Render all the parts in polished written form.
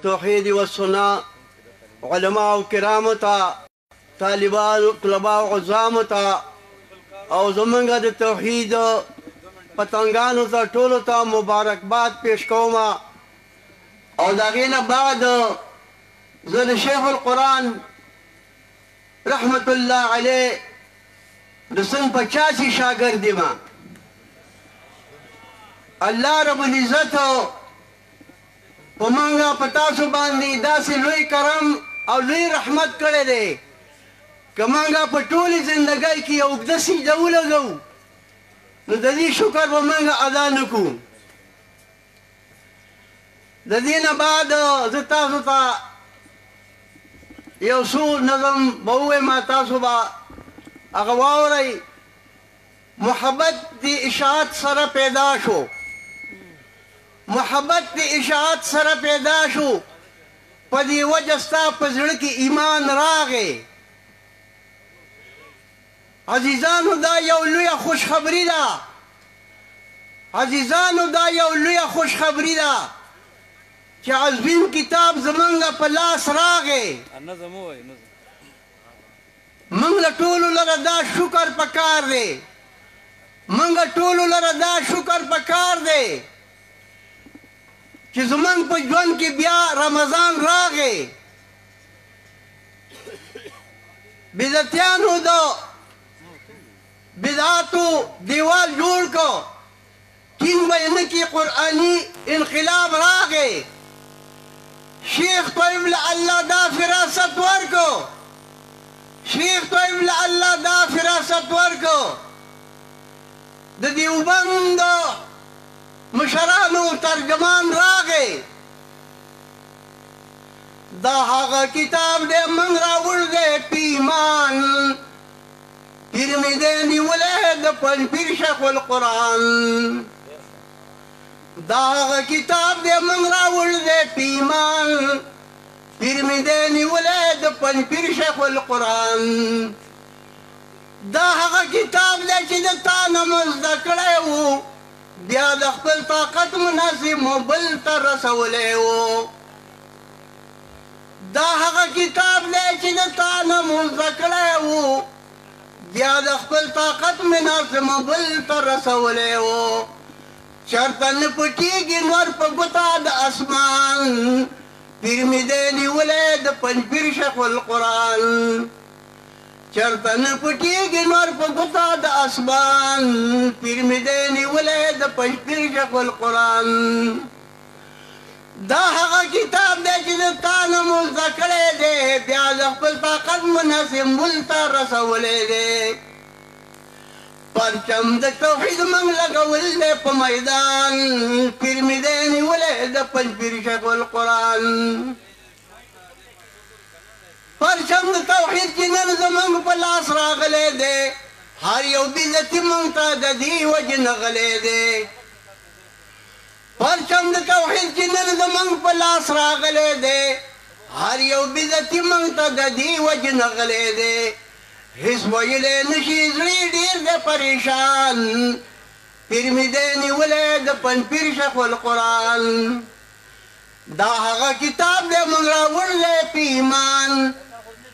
توحید و سنت علماء کرامو ته طالبانو طلباء عظامو ته او زمونږ د توحید پتنګانو ته ټولو ته مبارکباد پیش کوم او د هغې نه بعد زه د شیخ القرآن رحمت الله علیه د سن 85 شاګرد یم. الله رب العزت په موږ په تاسو باندې داسې لوی کرم او لوی رحمت کړی دی که موږ په ټولې زندګۍ کې یو اوږده سجده ولګوو نو د دې شکر به موږ ادا نه کړو. د دې نه بعد زه تاسو ته یو څو نظم به ووایم، تاسو به هغه واورئ. محبت د اشاعت سره پیدا شو، محبت د اشاعت سره پیدا شو، په دې وجه ستا په زړه کې ایمان راغی. عزیزانو دا یو لویه خوشخبري ده، عزیزانو دا یو لویه خوشخبري ده چې عظیم کتاب زمونږ په لاس راغی. موږ له ټولو لره دا شکر پکار دی، موږ ټولو لره دا شکر پکار دی چې زمونږ په ژوند کې بیا رمضان راغی. بدعتیانو د بدعاتو دیوال جوړ کو، ټینګ به نه کې قرآني انقلاب راغی. شیخ طیب له الله دا فراست ورکو، شیخ طیب له الله دا فراست ورکو. د دیوبند مشرانو ترجمان راغی. دا هغه کتاب دی موږ راوړ دی په ایمان، پیر مې دی نیولی د پنځپیر شیخ القرآن. دا هغه کتاب دی موږ راوړ دی په ایمان، پیر مې دی نیولی د پنځپیر شیخ القرآن. دا هغه کتاب دی چې د تا نه مو زده کړی و، بیا د خپل طاقت مناسب مو بل ته رسولی و. دا هغه کتاب دی چې د تا نه مو زده کړی و، بیا د خپل طاقت مناسب مو بل ته رسولی و. چرته نه پټېږي نور په ګوته د اسمان، پیر مې دی نیولی د پنځپیر شیخ القرآن. چرته نه پټېږي نور په ګوته د اسمان، پیر مې دی نیولی د پنځپیر شیخ القرآن. دا هغه کتاب دی چې د تا نه مو زده کړی دی، بیا د خپل طاقت مناسب مل ته رسولی دی. پرچم د توحید موږ لګول دی په میدان، پیر مې دی نیولی د پنځپیر شیخ القرآن. پرچم د توحید چې نن زموږ په لاس راغلی دی، هر یو بدعتي موږ ته د دې وجې نه غلی دی. پرچم د توحید چې نن زموږ په لاس راغلی دی، هر یو بدعتي موږ ته د دې وجې نه غلی دی. هیڅ ویلی نشي زړی ډېر دی پریشان، پیر مې دی نیولی د پنځپیر شیخ القرآن. دا هغه کتاب دی موږ راوړلی په ایمان،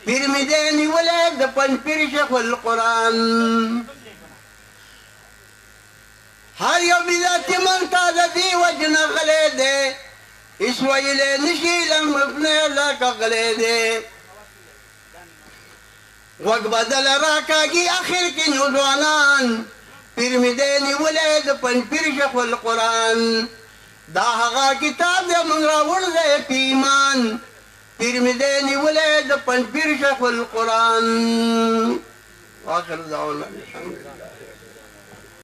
پیر مې دی نیولی د پنځپیر شیخ القرآن. هر یو بدعتي موږ ته د دې وجې نه غلی دی، هیڅ ویلی نشي لمبنی لکه غلی دی. غوږ بدل راکاږي اخر کې نوځوانان، پیر مې دی نیولی د پنځپیر شیخ القرآن. دا هغه کتاب دی موږ راوړلی په ایمان، پیر مې دی نیولی د پنځپیر شیخ القرآن. واخر دعوانا الحمدلله.